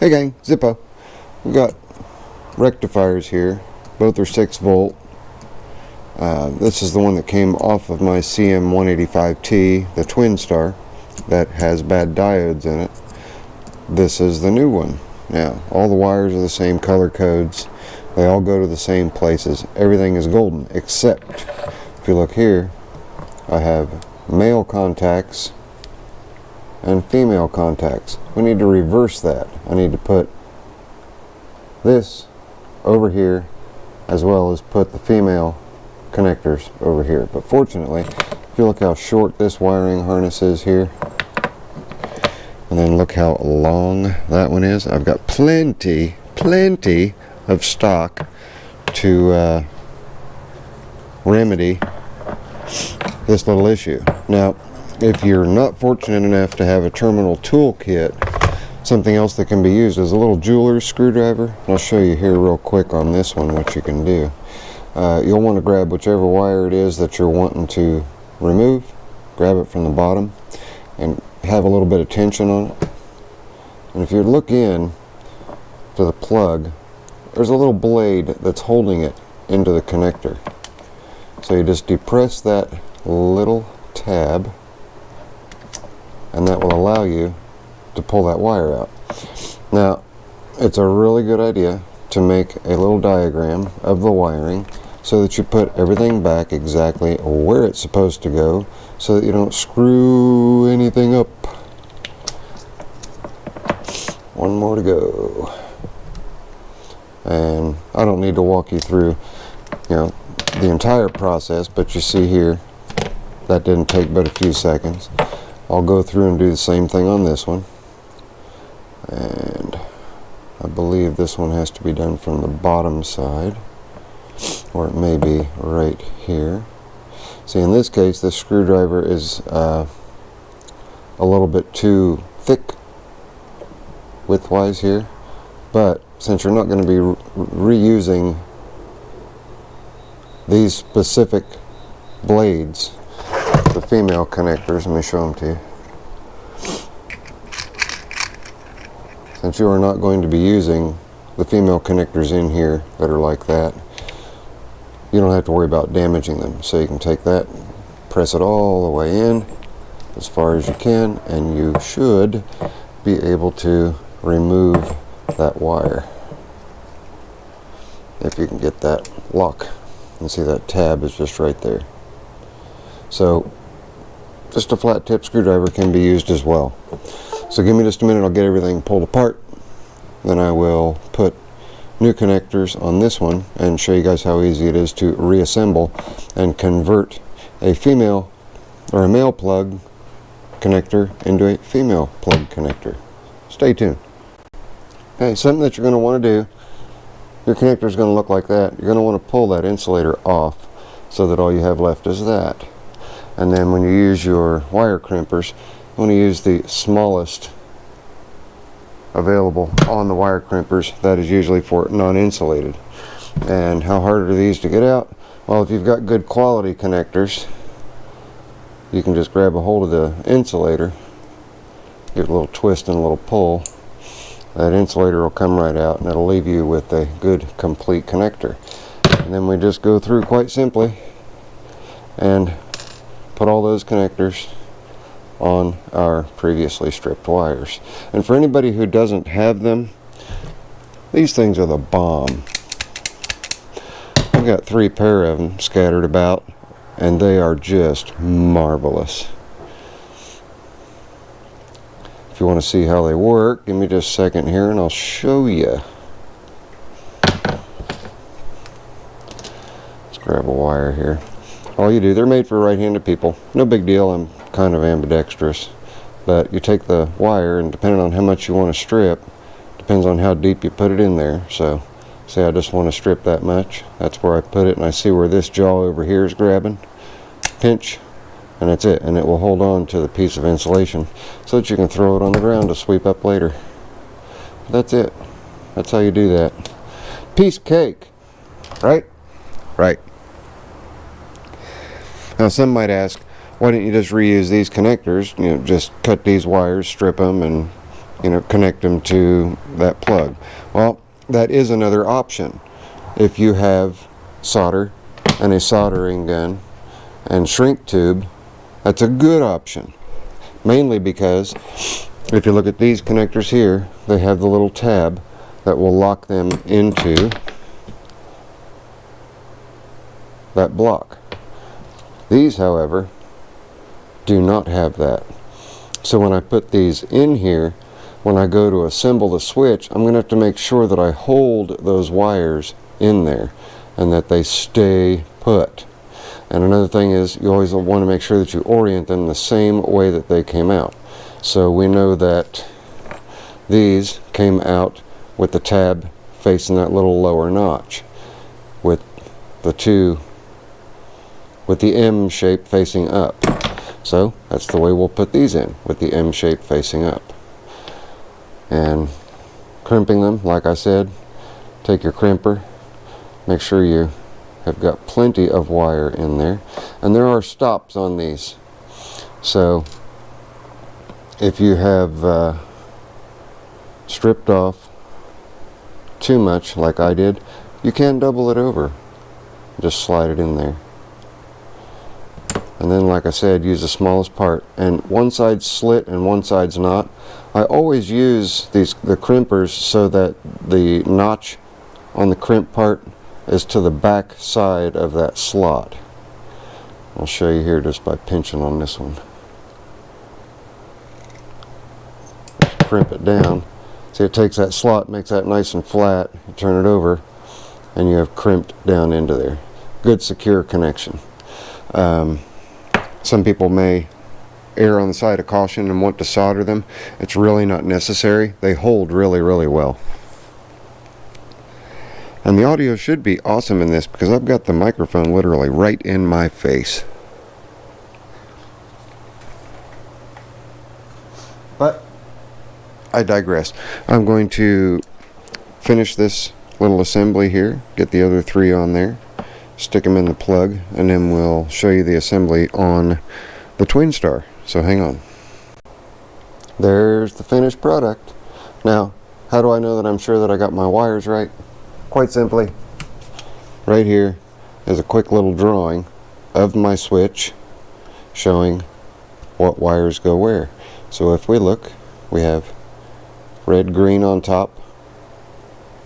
Hey gang, Zippo. We've got rectifiers here. Both are 6 volt. This is the one that came off of my CM185T, the Twinstar, that has bad diodes in it. This is the new one. Now, all the wires are the same color codes. They all go to the same places. Everything is golden, except, if you look here, I have male contacts and female contacts. We need to reverse that. I need to put this over here as well as put the female connectors over here. But fortunately, if you look how short this wiring harness is here, and then look how long that one is, I've got plenty of stock to remedy this little issue. Now, if you're not fortunate enough to have a terminal tool kit, something else that can be used is a little jeweler's screwdriver. I'll show you here real quick on this one what you can do. You'll want to grab whichever wire it is that you're wanting to remove, grab it from the bottom and have a little bit of tension on it. And if you look in to the plug, there's a little blade that's holding it into the connector. So you just depress that little tab, and that will allow you to pull that wire out. Now, it's a really good idea to make a little diagram of the wiring so that you put everything back exactly where it's supposed to go so that you don't screw anything up. One more to go. And I don't need to walk you through, the entire process, but you see here, that didn't take but a few seconds. I'll go through and do the same thing on this one. And I believe this one has to be done from the bottom side, or it may be right here. See, in this case, this screwdriver is a little bit too thick widthwise here, but since you're not going to be reusing these specific blades, the female connectors, let me show them to you. Since you are not going to be using the female connectors in here that are like that, you don't have to worry about damaging them. So you can take that, press it all the way in as far as you can, and you should be able to remove that wire. If you can get that lock. You see that tab is just right there. So just a flat tip screwdriver can be used as well. So give me just a minute, I'll get everything pulled apart. Then I will put new connectors on this one and show you guys how easy it is to reassemble and convert a female or a male plug connector into a female plug connector. Stay tuned. Okay, something that you're going to want to do, your connector is going to look like that. You're going to want to pull that insulator off so that all you have left is that. And then when you use your wire crimpers, you want to use the smallest available on the wire crimpers. That is usually for non-insulated. And how hard are these to get out? Well, if you've got good quality connectors, you can just grab a hold of the insulator, give it a little twist and a little pull. That insulator will come right out and it'll leave you with a good complete connector. And then we just go through quite simply and put all those connectors on our previously stripped wires. And for anybody who doesn't have them, these things are the bomb. I've got 3 pair of them scattered about, and they are just marvelous. If you want to see how they work, give me just a second here and I'll show you. Let's grab a wire here. All you do, they're made for right-handed people. No big deal, I'm kind of ambidextrous. But you take the wire, and depending on how much you want to strip, depends on how deep you put it in there. So, say I just want to strip that much. That's where I put it, and I see where this jaw over here is grabbing. Pinch, and that's it. And it will hold on to the piece of insulation so that you can throw it on the ground to sweep up later. That's it. That's how you do that. Piece of cake, right? Right. Now some might ask, why don't you just reuse these connectors? Just cut these wires, strip them, and connect them to that plug. Well, that is another option. If you have solder and a soldering gun and shrink tube, that's a good option. Mainly because if you look at these connectors here, they have the little tab that will lock them into that block. These, however, do not have that. So when I put these in here, when I go to assemble the switch, I'm going to have to make sure that I hold those wires in there and that they stay put. And another thing is, you always want to make sure that you orient them the same way that they came out. So we know that these came out with the tab facing that little lower notch, with the M shape facing up. So that's the way we'll put these in, with the M shape facing up. And crimping them, like I said, take your crimper, make sure you have got plenty of wire in there, and there are stops on these. So if you have stripped off too much, like I did, you can double it over. Just slide it in there. And then, like I said, use the smallest part. And one side's slit and one side's not. I always use the crimpers so that the notch on the crimp part is to the back side of that slot. I'll show you here just by pinching on this one. Crimp it down. See, it takes that slot, makes that nice and flat. You turn it over, and you have crimped down into there. Good secure connection. Some people may err on the side of caution and want to solder them. It's really not necessary. They hold really, really well. And the audio should be awesome in this because I've got the microphone literally right in my face. But I digress. I'm going to finish this little assembly here, get the other three on there, stick them in the plug, and then we'll show you the assembly on the Twinstar. So hang on. There's the finished product. Now, how do I know that I'm sure that I got my wires right? Quite simply, right here is a quick little drawing of my switch showing what wires go where. So if we look, we have red, green on top,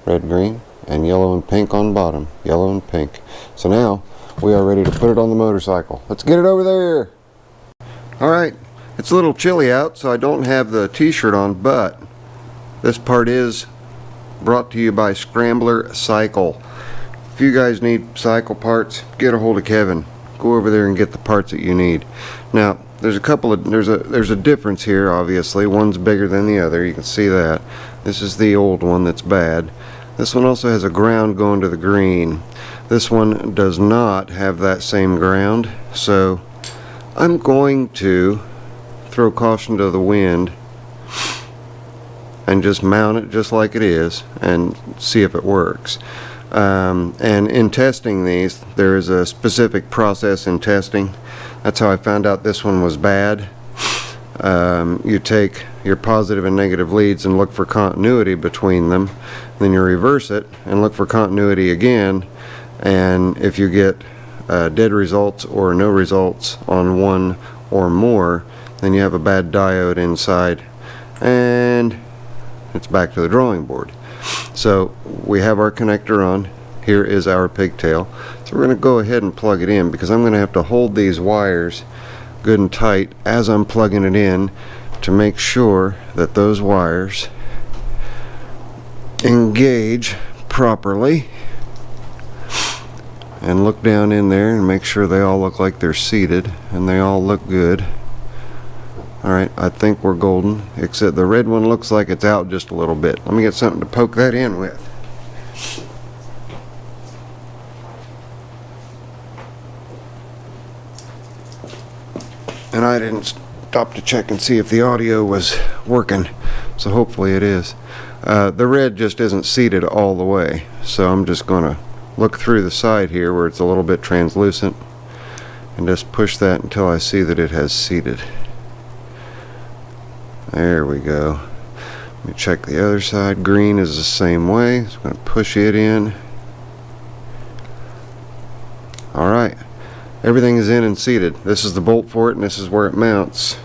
red, green, and yellow and pink on bottom. Yellow and pink. So now we are ready to put it on the motorcycle. Let's get it over there. Alright, it's a little chilly out, so I don't have the t-shirt on, but this part is brought to you by Scrambler Cycle. If you guys need cycle parts, get a hold of Kevin. Go over there and get the parts that you need. Now, there's a difference here, obviously. One's bigger than the other. You can see that. This is the old one that's bad. This one also has a ground going to the green. This one does not have that same ground, so I'm going to throw caution to the wind and just mount it just like it is and see if it works. And in testing these, there is a specific process in testing. That's how I found out this one was bad. You take your positive and negative leads and look for continuity between them. Then you reverse it and look for continuity again. And if you get dead results or no results on one or more, then you have a bad diode inside, and it's back to the drawing board. So we have our connector on. Here is our pigtail. So we're going to go ahead and plug it in, because I'm going to have to hold these wires good and tight as I'm plugging it in to make sure that those wires engage properly. And look down in there and make sure they all look like they're seated and they all look good. Alright, I think we're golden, except the red one looks like it's out just a little bit. Let me get something to poke that in with. And I didn't stop to check and see if the audio was working, so hopefully it is. The red just isn't seated all the way, so I'm just going to look through the side here where it's a little bit translucent and just push that until I see that it has seated. There we go. Let me check the other side. Green is the same way, so I'm going to push it in. Alright, everything is in and seated. This is the bolt for it, and this is where it mounts.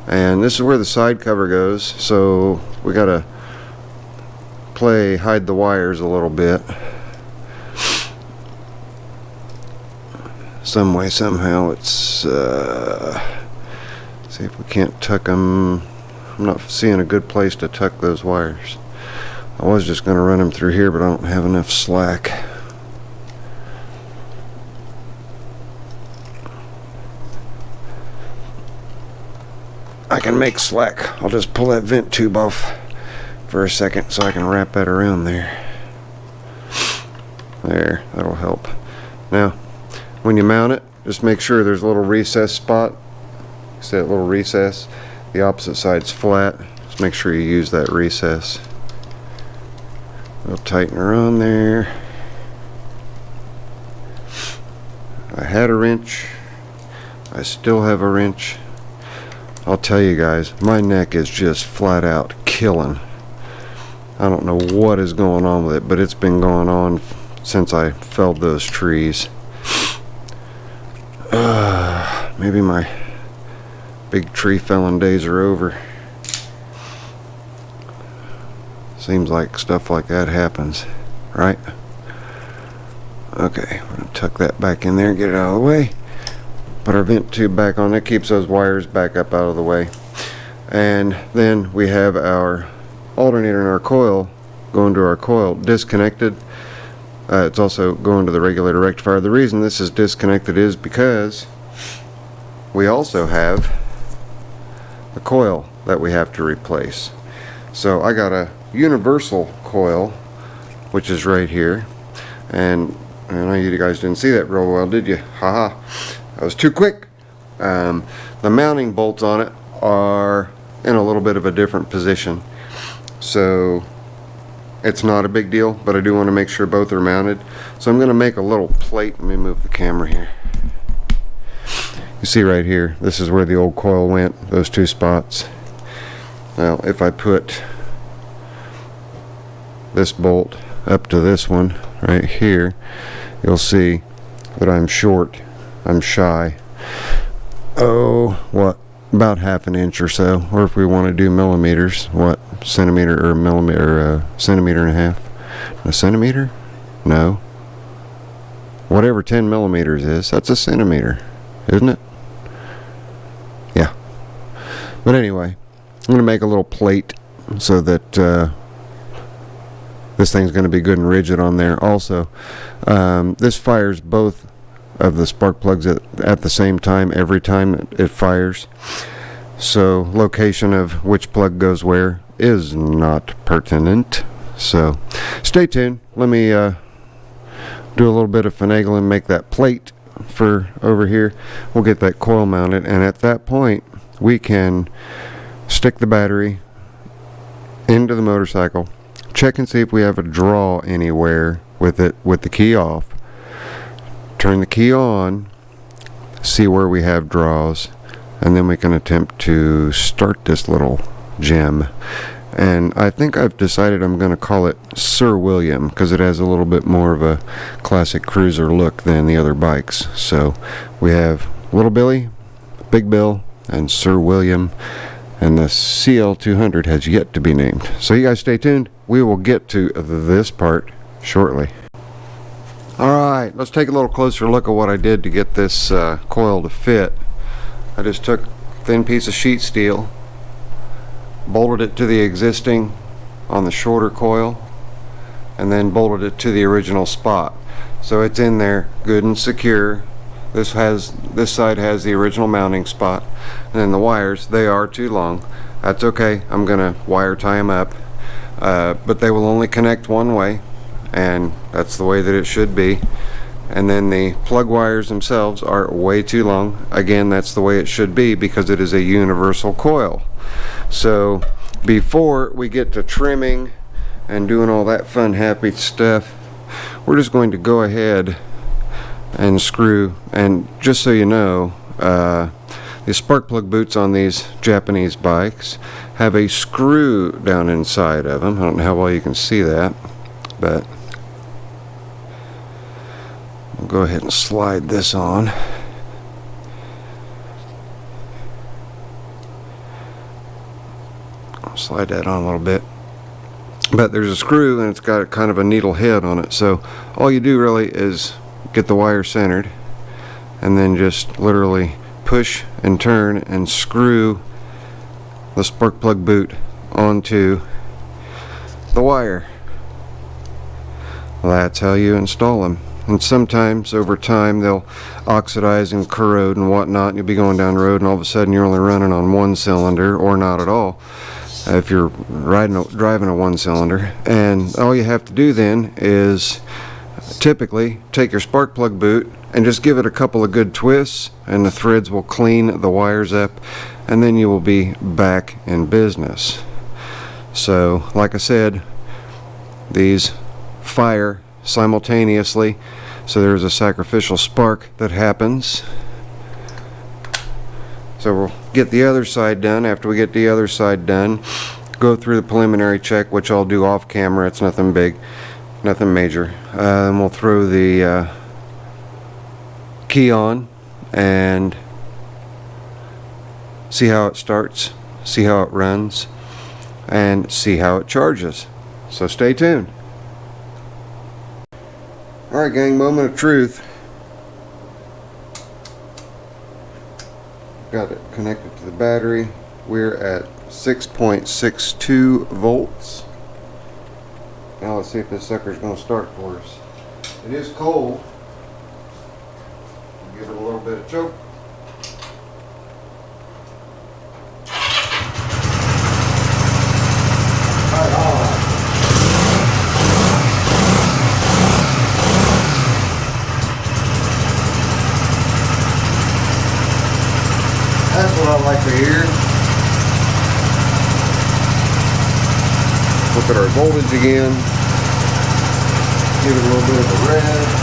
And this is where the side cover goes, so we got to hide the wires a little bit. Some way, somehow. It's see if we can't tuck them. I'm not seeing a good place to tuck those wires. I was just going to run them through here, but I don't have enough slack. I can make slack. I'll just pull that vent tube off for a second so I can wrap that around there. There, that'll help. Now, when you mount it, just make sure there's a little recess spot. See that little recess? The opposite side's flat. Just make sure you use that recess. We'll tighten her on there. I had a wrench. I still have a wrench. I'll tell you guys, my neck is just flat out killing. I don't know what is going on with it, but it's been going on since I felled those trees. Maybe my big tree felling days are over. Seems like stuff like that happens, right? Okay, we're going to tuck that back in there and get it out of the way. Put our vent tube back on. That keeps those wires back up out of the way. And then we have our alternator and our coil going to our coil disconnected. It's also going to the regulator rectifier. The reason this is disconnected is because we also have a coil that we have to replace. So I got a universal coil, which is right here, and I know you guys didn't see that real well, did you? Haha, I was too quick. The mounting bolts on it are in a little bit of a different position, so it's not a big deal, but I do want to make sure both are mounted. So I'm going to make a little plate. Let me move the camera here. You see right here, this is where the old coil went, those two spots. Now if I put this bolt up to this one right here, you'll see that I'm short, I'm shy, what, about half an inch or so. Or if we want to do millimeters, what, centimeter or millimeter, centimeter and a half, a centimeter? No, whatever 10 millimeters is, that's a centimeter, isn't it? Yeah. But anyway, I'm going to make a little plate so that this thing's going to be good and rigid on there. Also, this fires both of the spark plugs at the same time every time it fires. So location of which plug goes where is not pertinent. So stay tuned. Let me do a little bit of finagling and make that plate for over here. We'll get that coil mounted, and at that point we can stick the battery into the motorcycle, check and see if we have a draw anywhere with it, with the key off, turn the key on, see where we have draws, and then we can attempt to start this little gem. And I think I've decided I'm going to call it Sir William, because it has a little bit more of a classic cruiser look than the other bikes. So we have Little Billy, Big Bill, and Sir William, and the CL200 has yet to be named. So you guys stay tuned. We will get to this part shortly. Alright, let's take a little closer look at what I did to get this coil to fit. I just took a thin piece of sheet steel, bolted it to the existing on the shorter coil, and then bolted it to the original spot. So it's in there good and secure. This side has the original mounting spot, and then the wires, they are too long. That's okay, I'm gonna wire tie them up, but they will only connect one way, and that's the way that it should be. And then the plug wires themselves are way too long. Again, that's the way it should be because it is a universal coil. So before we get to trimming and doing all that fun happy stuff, we're just going to go ahead and screw. And just so you know, The spark plug boots on these Japanese bikes have a screw down inside of them. I don't know how well you can see that, but I'll go ahead and slide this on. I'll slide that on a little bit. But there's a screw and it's got kind of a needle head on it, so all you do really is get the wire centered and then just literally push and turn and screw the spark plug boot onto the wire. That's how you install them. And sometimes over time they'll oxidize and corrode and whatnot, and you'll be going down the road and all of a sudden you're only running on one cylinder or not at all if you're driving a one cylinder. And all you have to do then is typically take your spark plug boot and just give it a couple of good twists, and the threads will clean the wires up, and then you will be back in business. So like I said, these fire simultaneously, so there's a sacrificial spark that happens. So we'll get the other side done. After we get the other side done, go through the preliminary check, which I'll do off camera. It's nothing big, nothing major. And we'll throw the key on and see how it starts, see how it runs, and see how it charges. So stay tuned. Alright gang, moment of truth. Got it connected to the battery. We're at 6.62 volts. Now let's see if this sucker's going to start for us. It is cold. Give it a little bit of choke. Right on. That's what I like to hear. Look at our voltage again. Give it a little bit of a rev.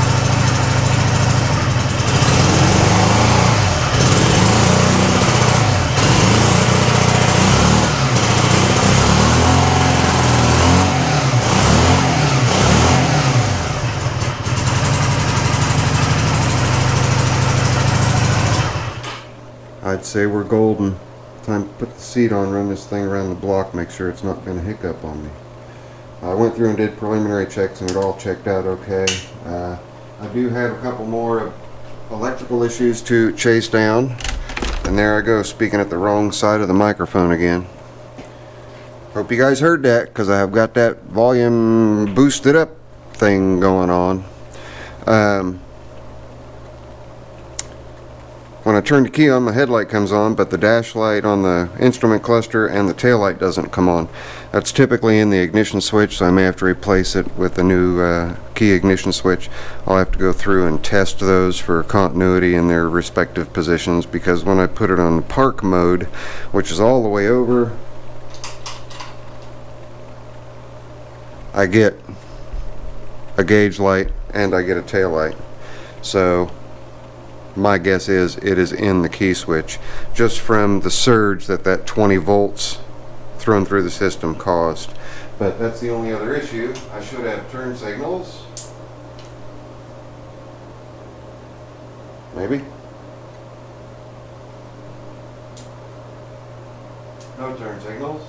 I'd say we're golden. Time to put the seat on, run this thing around the block, make sure it's not going to hiccup on me. I went through and did preliminary checks and it all checked out okay. I do have a couple more electrical issues to chase down. And there I go, speaking at the wrong side of the microphone again. Hope you guys heard that, because I have got that volume boosted up thing going on. When I turn the key on, my headlight comes on, but the dash light on the instrument cluster and the tail light doesn't come on. That's typically in the ignition switch, so I may have to replace it with a new key ignition switch. I'll have to go through and test those for continuity in their respective positions, because when I put it on park mode, which is all the way over, I get a gauge light and I get a tail light. So my guess is it is in the key switch, just from the surge that 20 volts thrown through the system caused. But that's the only other issue. I should have turn signals. Maybe. No turn signals.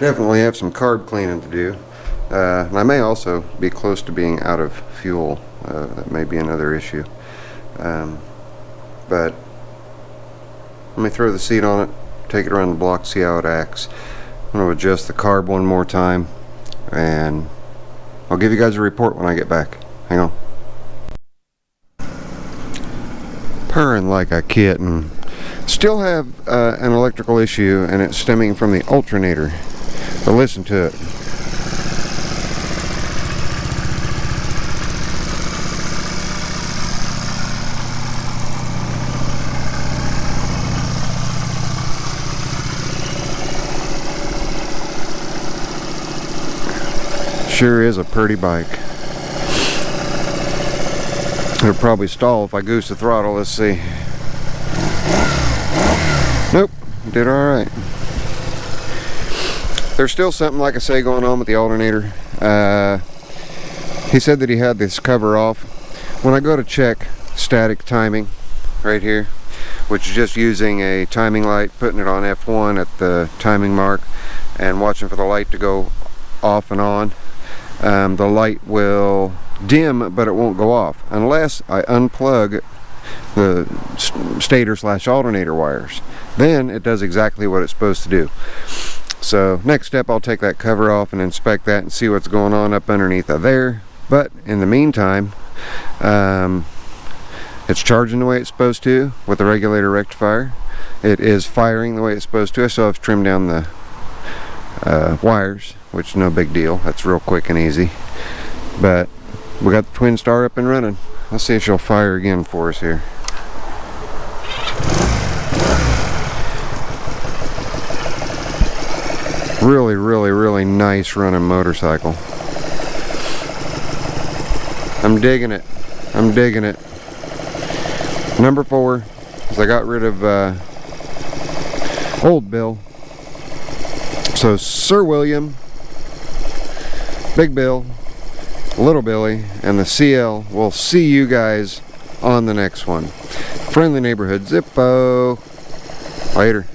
Definitely have some carb cleaning to do. And I may also be close to being out of fuel. That may be another issue. But let me throw the seat on it, take it around the block, see how it acts. I'm going to adjust the carb one more time, and I'll give you guys a report when I get back. Hang on. Purring like a kitten. Still have an electrical issue, and it's stemming from the alternator. But listen to it. Sure is a pretty bike. It'll probably stall if I goose the throttle. Let's see. Nope, did alright. There's still something, like I say, going on with the alternator. He said that he had this cover off. When I go to check static timing right here, which is just using a timing light, putting it on F1 at the timing mark and watching for the light to go off and on, the light will dim, but it won't go off unless I unplug the stator / alternator wires. Then it does exactly what it's supposed to do. So next step, I'll take that cover off and inspect that and see what's going on up underneath of there. But in the meantime, it's charging the way it's supposed to with the regulator rectifier. It is firing the way it's supposed to. I still have to trim down the wires, which is no big deal. That's real quick and easy. But we got the Twinstar up and running. Let's see if she'll fire again for us here. Really, really, really nice running motorcycle. I'm digging it. I'm digging it. Number 4 is I got rid of Old Bill. So Sir William, Big Bill, Little Billy, and the CL. We'll see you guys on the next one. Friendly neighborhood Zippo. Later.